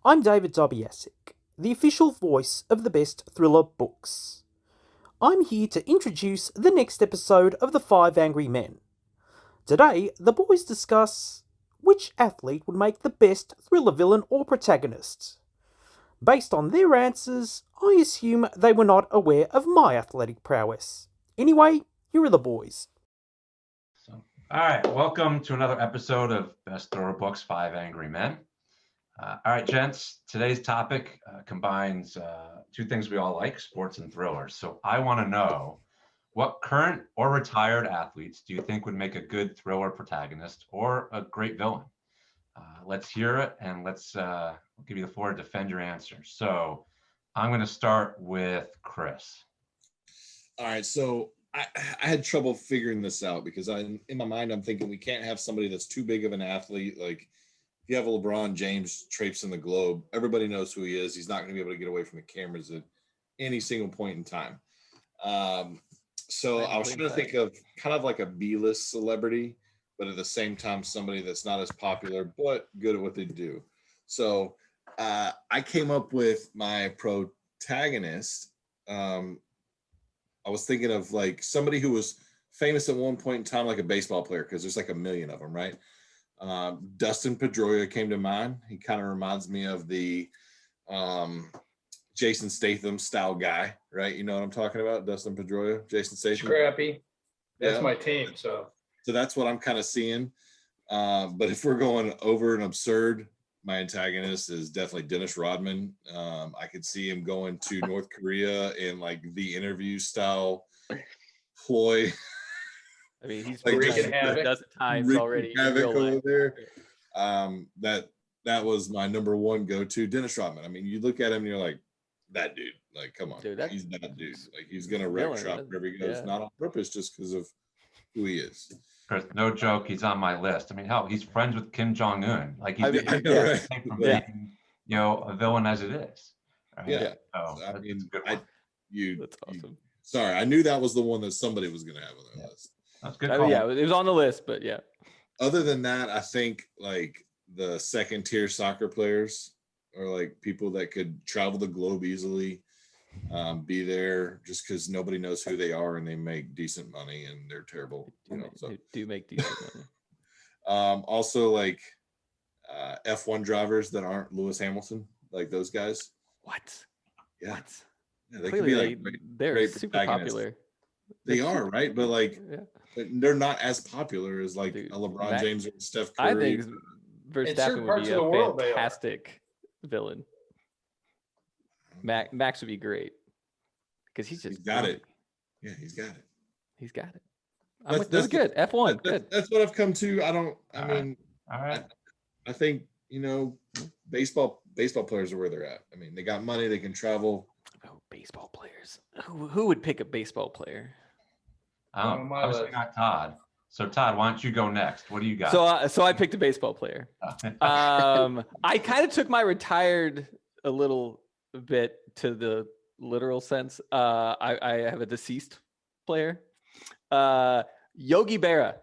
I'm David Dobiesic, the official voice of the best thriller books. I'm here to introduce the next episode of The Five Angry Men. Today, the boys discuss which athlete would make the best thriller villain or protagonist. Based on their answers, I assume they were not aware of my athletic prowess. Anyway, here are the boys. All right, welcome to another episode of Best Thriller Books, Five Angry Men. All right, gents, today's topic combines two things we all like, sports and thrillers. So I want to know, what current or retired athletes do you think would make a good thriller protagonist or a great villain? Let's hear it, and let's give you the floor to defend your answer. So I'm going to start with Chris. All right, so I had trouble figuring this out because in my mind I'm thinking we can't have somebody that's too big of an athlete. Like if you have a LeBron James traipsing the globe, everybody knows who he is. He's not going to be able to get away from the cameras at any single point in time. So I was trying to think of kind of like a B-list celebrity, but at the same time somebody that's not as popular but good at what they do. So I came up with my protagonist. I was thinking of like somebody who was famous at one point in time, like a baseball player, because there's like a million of them, right? Dustin Pedroia came to mind. He kind of reminds me of the Jason Statham style guy, right? You know what I'm talking about? Dustin Pedroia, Jason Statham. Scrappy. That's my team. So that's what I'm kind of seeing. But if we're going over and absurd, my antagonist is definitely Dennis Rodman. I could see him going to North Korea in like The Interview style ploy. I mean, he's like wreaking havoc. Dozen times already. Havoc over there. That was my number one go-to, Dennis Rodman. I mean, you look at him and you're like, that dude. Like, come on, dude, he's that dude. Like, he's gonna wreck shop wherever he goes, not on purpose, just because of who he is. Chris, no joke, he's on my list. I mean, hell, he's friends with Kim Jong-un. Like, he's being, a villain as it is. Right? Yeah. So, I mean, that's awesome. Sorry, I knew that was the one that somebody was going to have on their list. That's good. Yeah, it was on the list, but yeah. Other than that, I think like the second tier soccer players are like people that could travel the globe easily. Be there just because nobody knows who they are and they make decent money and they're terrible. They do make decent money. Also, like F1 drivers that aren't Lewis Hamilton, like those guys. What? Yeah. What? Yeah, they Clearly, could be like they're super popular. They are, right? But like, they're not as popular as like a LeBron James or Steph Curry. I think Verstappen would be a fantastic villain. Max would be great because he's got it. Yeah, he's got it. He's got it. That's good. F1. Good. That's what I've come to. I think baseball players are where they're at. I mean, they got money. They can travel. Oh, baseball players. Who would pick a baseball player? Obviously not Todd. So Todd, why don't you go next? What do you got? So I picked a baseball player. I kind of took my retired a little bit to the literal sense. I have a deceased player. Yogi Berra,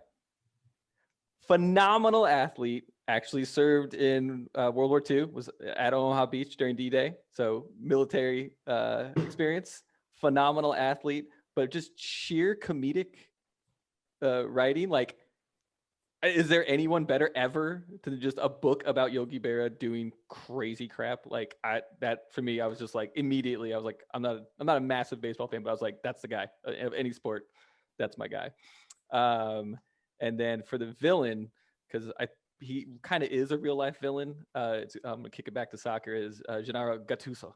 phenomenal athlete, actually served in World War II, was at Omaha Beach during D-Day, so military experience. Phenomenal athlete, but just sheer comedic writing. Like, is there anyone better ever than just a book about Yogi Berra doing crazy crap? Like that for me, I was just like, immediately I was like, I'm not a massive baseball fan, but I was like, that's the guy of any sport. That's my guy. And then for the villain, because he kind of is a real life villain. I'm gonna kick it back to soccer. Is Gennaro Gattuso.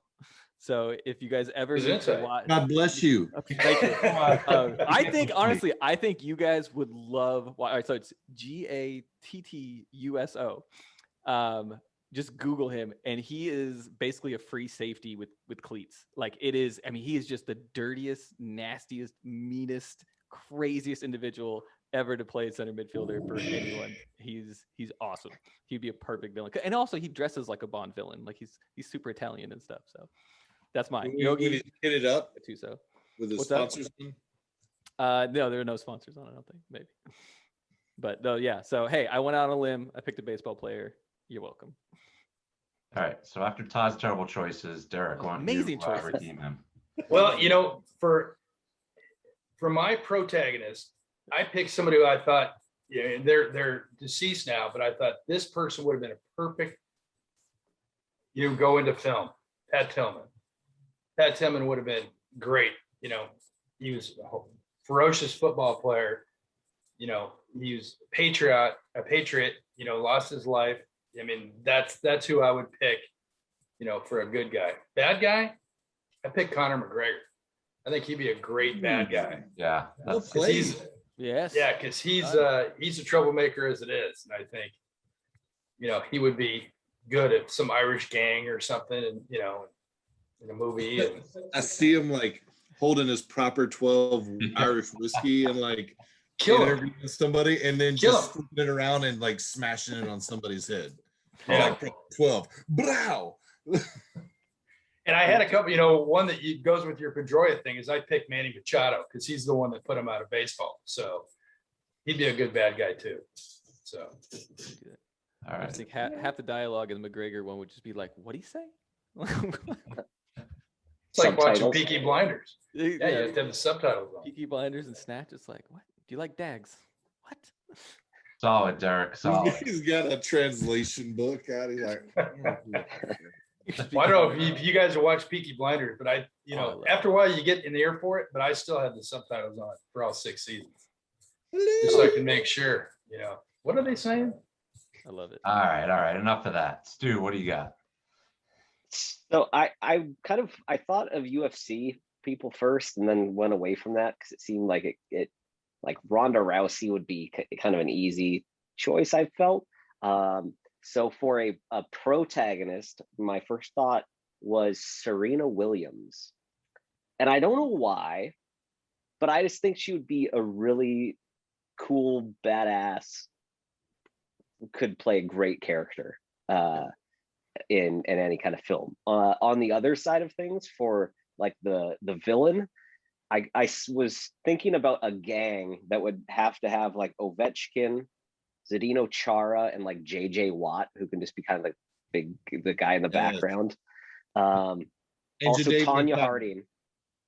So if you guys ever need to watch, God bless you. Okay, thank you. I think honestly, you guys would love. All right, so it's Gattuso. Just Google him, and he is basically a free safety with cleats. Like it is. I mean, he is just the dirtiest, nastiest, meanest, craziest individual ever to play center midfielder for anyone. He's awesome. He'd be a perfect villain, and also he dresses like a Bond villain. Like he's super Italian and stuff. So that's mine. Yogi hit it up Gattuso with his sponsors. No, there are no sponsors on it. I don't think. Maybe, but though, yeah. So hey, I went out on a limb. I picked a baseball player. You're welcome. All right. So after Todd's terrible choices, Derek, why don't Amazing you choices. redeem him? Well, for my protagonist, I picked somebody who I thought, they're deceased now, but I thought this person would have been a perfect, go into film. Pat Tillman. Pat Tillman would have been great. He was a ferocious football player. He was a patriot, lost his life. I mean, that's who I would pick, for a good guy. Bad guy, I picked Conor McGregor. I think he'd be a great bad guy. Yeah. Well That's, played. Yes. Yeah, because he's a troublemaker as it is. And I think, he would be good at some Irish gang or something, and in a movie. And I see him like holding his proper 12 Irish whiskey and like kill him. interviewing somebody and then Kill just him. flipping it around and like smashing it on somebody's head. Yeah. Like 12. Blow. And I had a couple, one that goes with your Pedroia thing is I picked Manny Machado because he's the one that put him out of baseball. So he'd be a good bad guy too. So all I right. just think half the dialogue in the McGregor one would just be like, "What'd he say?" it's like watching Subtitles. Peaky Blinders. Yeah, you yeah, have to have the subtitles on. Peaky Blinders and Snatch. It's like, what? Do you like Dags? What? Solid, Derek. Solid. He's got a translation book out. He's like, Well, I don't know if you guys have watched Peaky Blinders, but I love after a while you get in the ear for it, but I still have the subtitles on for all 6 seasons. Just so I can make sure, what are they saying? I love it. All right. Enough of that. Stu, what do you got? So I thought of UFC people first and then went away from that because it seemed like it like Ronda Rousey would be kind of an easy choice, I felt. So for a protagonist, my first thought was Serena Williams. And I don't know why, but I just think she would be a really cool, badass, could play a great character in any kind of film. On the other side of things, for like the villain, I was thinking about a gang that would have to have like Ovechkin, Zdeno Chara, and like JJ Watt, who can just be kind of like the guy in the Yes. background. And Also, Jadavion Tanya Clowney. Harding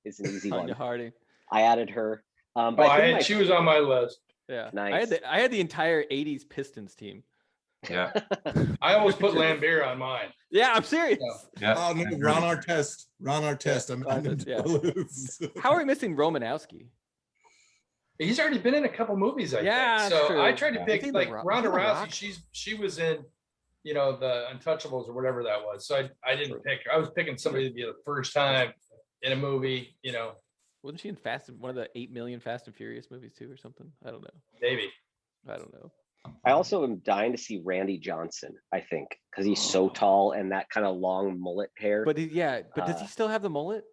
is an easy Tanya one. Harding. I added her. But I think She was on my list. Yeah. Nice. I had the entire 80s Pistons team. Yeah. I almost put Lambert on mine. Yeah, I'm serious. Yeah. Oh no, Ron Artest. Ron Artest. Yeah. How are we missing Romanowski? He's already been in a couple movies, I Yeah, think. that's So true. I tried to Yeah. pick He's in like The Rock. Ronda He's in The Rousey. Rock. She was in, the Untouchables or whatever that was. So I didn't True. pick her. I was picking somebody to be the first time in a movie, Wasn't she in one of the 8 million Fast and Furious movies too, or something? I don't know. maybe. I don't know. I also am dying to see Randy Johnson, I think, because he's so tall and that kind of long mullet hair. But does he still have the mullet?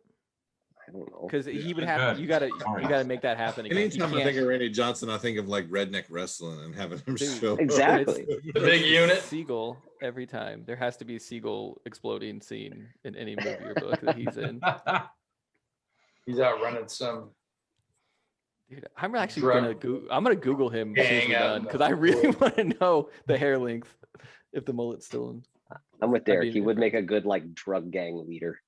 I don't know. Because he would good. have. You gotta Sorry. make that happen again. He Anytime I can't- think of Randy Johnson, I think of like redneck wrestling and having him Dude, show up. Exactly. The big unit. Seagull every time. There has to be a seagull exploding scene in any movie or book that he's in. He's out running some. Dude, I'm actually Drug gonna Google him as soon as gang we're out done in because the I really woods. want to know the hair length if the mullet's still in. I'm with That'd Derek. be He would make a good like drug gang leader.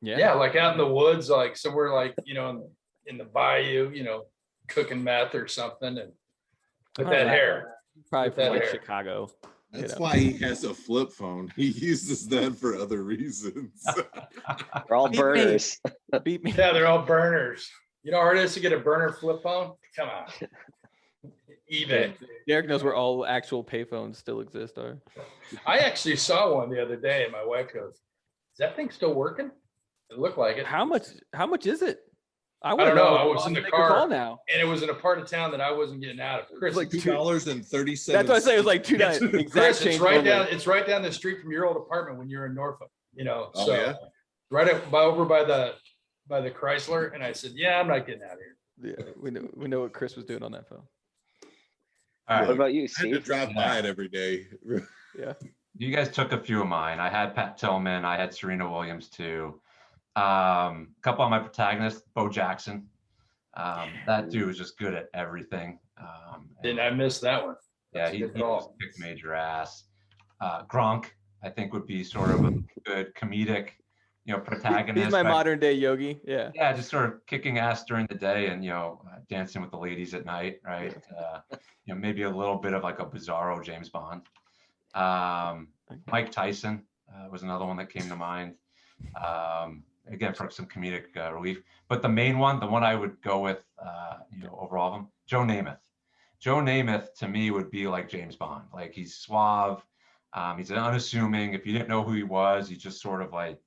Yeah, like out in the woods, like somewhere like, in the bayou, cooking meth or something, and with Oh, that yeah. hair. Probably with from that like hair. Chicago. That's know. why he has a flip phone. He uses that for other reasons. They're all Beat me. burners. Beat me. Yeah, they're all burners. You know how hard it is to get a burner flip phone? Come on. eBay. Derek knows where all actual payphones still exist are. I actually saw one the other day, and my wife goes, "Is that thing still working?" It looked like it. How much is it? wanna don't know. I I'll was in the make a car. call now. And it was in a part of town that I wasn't getting out of. Chris, like $2.37. That's what I say. It was like $2. it's, Exact Chris, change it's right only. down. It's right down the street from your old apartment when you're in Norfolk. Oh, so yeah? right over by the Chrysler. And I said, "Yeah, I'm not getting out of here." Yeah, we know what Chris was doing on that phone. All What right. about you, I had to Steve? drive by it every day. Yeah. You guys took a few of mine. I had Pat Tillman. I had Serena Williams too. A couple of my protagonists, Bo Jackson. That dude was just good at everything. Didn't I miss that one? Yeah, That's a he good just call. kicked major ass. Gronk, I think would be sort of a good comedic, protagonist. He's my right? modern day Yogi. Yeah. Yeah, just sort of kicking ass during the day and dancing with the ladies at night, right? Maybe a little bit of like a bizarro James Bond. Mike Tyson was another one that came to mind. Again, for some comedic relief. But the main one, the one I would go with, over all of them, Joe Namath. Joe Namath to me would be like James Bond. Like he's suave. He's unassuming. If you didn't know who he was, he's just sort of like,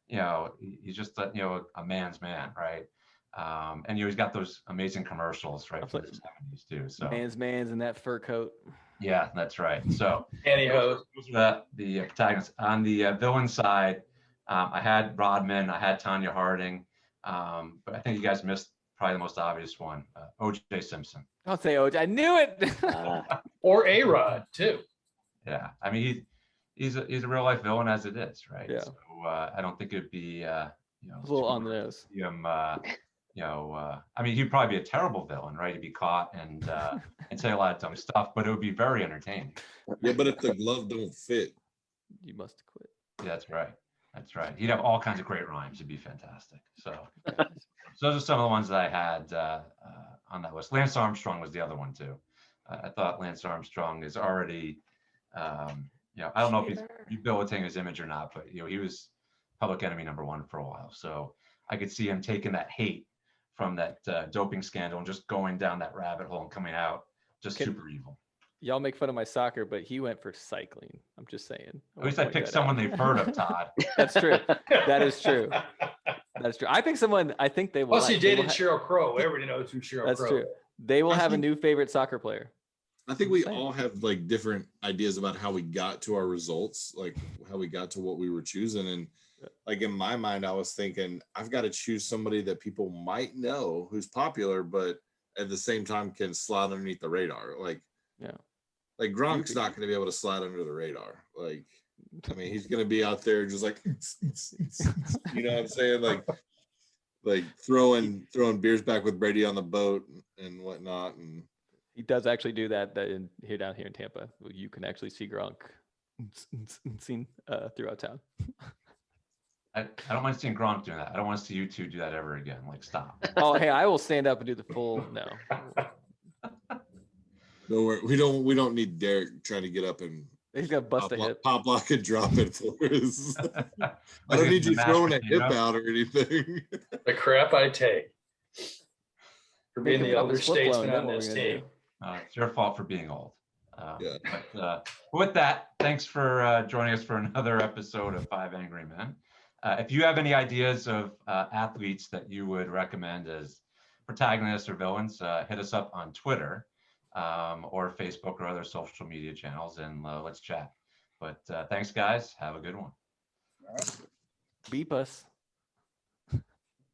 he's just a man's man, right? And he's got those amazing commercials, right, from the 70s too. So man's in that fur coat. Yeah, that's right. So Pantyhose. those are the protagonists. On the villain side, I had Rodman, I had Tanya Harding, but I think you guys missed probably the most obvious one, O.J. Simpson. Don't say OJ. I knew it. Or A-Rod too. Yeah, I mean he's a real life villain as it is, right? Yeah. So I don't think it'd be A little on the nose. him. I mean, he'd probably be a terrible villain, right? He'd be caught and say a lot of dumb stuff, but it would be very entertaining. Yeah, but if the glove don't fit, You must quit. Yeah, that's right. That's right. He'd have all kinds of great rhymes. It'd be fantastic. So those are some of the ones that I had on that list. Lance Armstrong was the other one too. I thought Lance Armstrong is already, I don't know if he's rehabilitating his image or not, but he was public enemy #1 for a while. So I could see him taking that hate from that doping scandal and just going down that rabbit hole and coming out just super evil. Y'all make fun of my soccer, but he went for cycling. I'm just saying. At least I picked someone they've heard of, Todd. That's true. That is true. That's true. I picked someone I think they will. Plus, he dated Sheryl Crow. Everybody knows who Sheryl Crow is. That's true. They will have a new favorite soccer player. I think we all have like different ideas about how we got to our results, like how we got to what we were choosing. And like in my mind, I was thinking I've got to choose somebody that people might know who's popular, but at the same time can slide underneath the radar. Like Gronk's not going to be able to slide under the radar. Like, I mean, he's going to be out there just like, you know what I'm saying? Like throwing beers back with Brady on the boat and whatnot. And he does actually do that down here in Tampa. You can actually see Gronk seen throughout town. I don't mind seeing Gronk doing that. I don't want to see you two do that ever again. Like, stop. Oh, hey, I will stand up and do the full no. No, we don't need Derek trying to get up and He's gonna bust a hip. pop lock and drop it for us. I don't need you throwing a hip out or anything. The crap I take for being the elder flip-flop, statesman then on what this we're gonna team. It's your fault for being old. Yeah. But with that, thanks for joining us for another episode of Five Angry Men. If you have any ideas of athletes that you would recommend as protagonists or villains, hit us up on Twitter or Facebook or other social media channels, and let's chat. But thanks, guys. Have a good one. Beep us.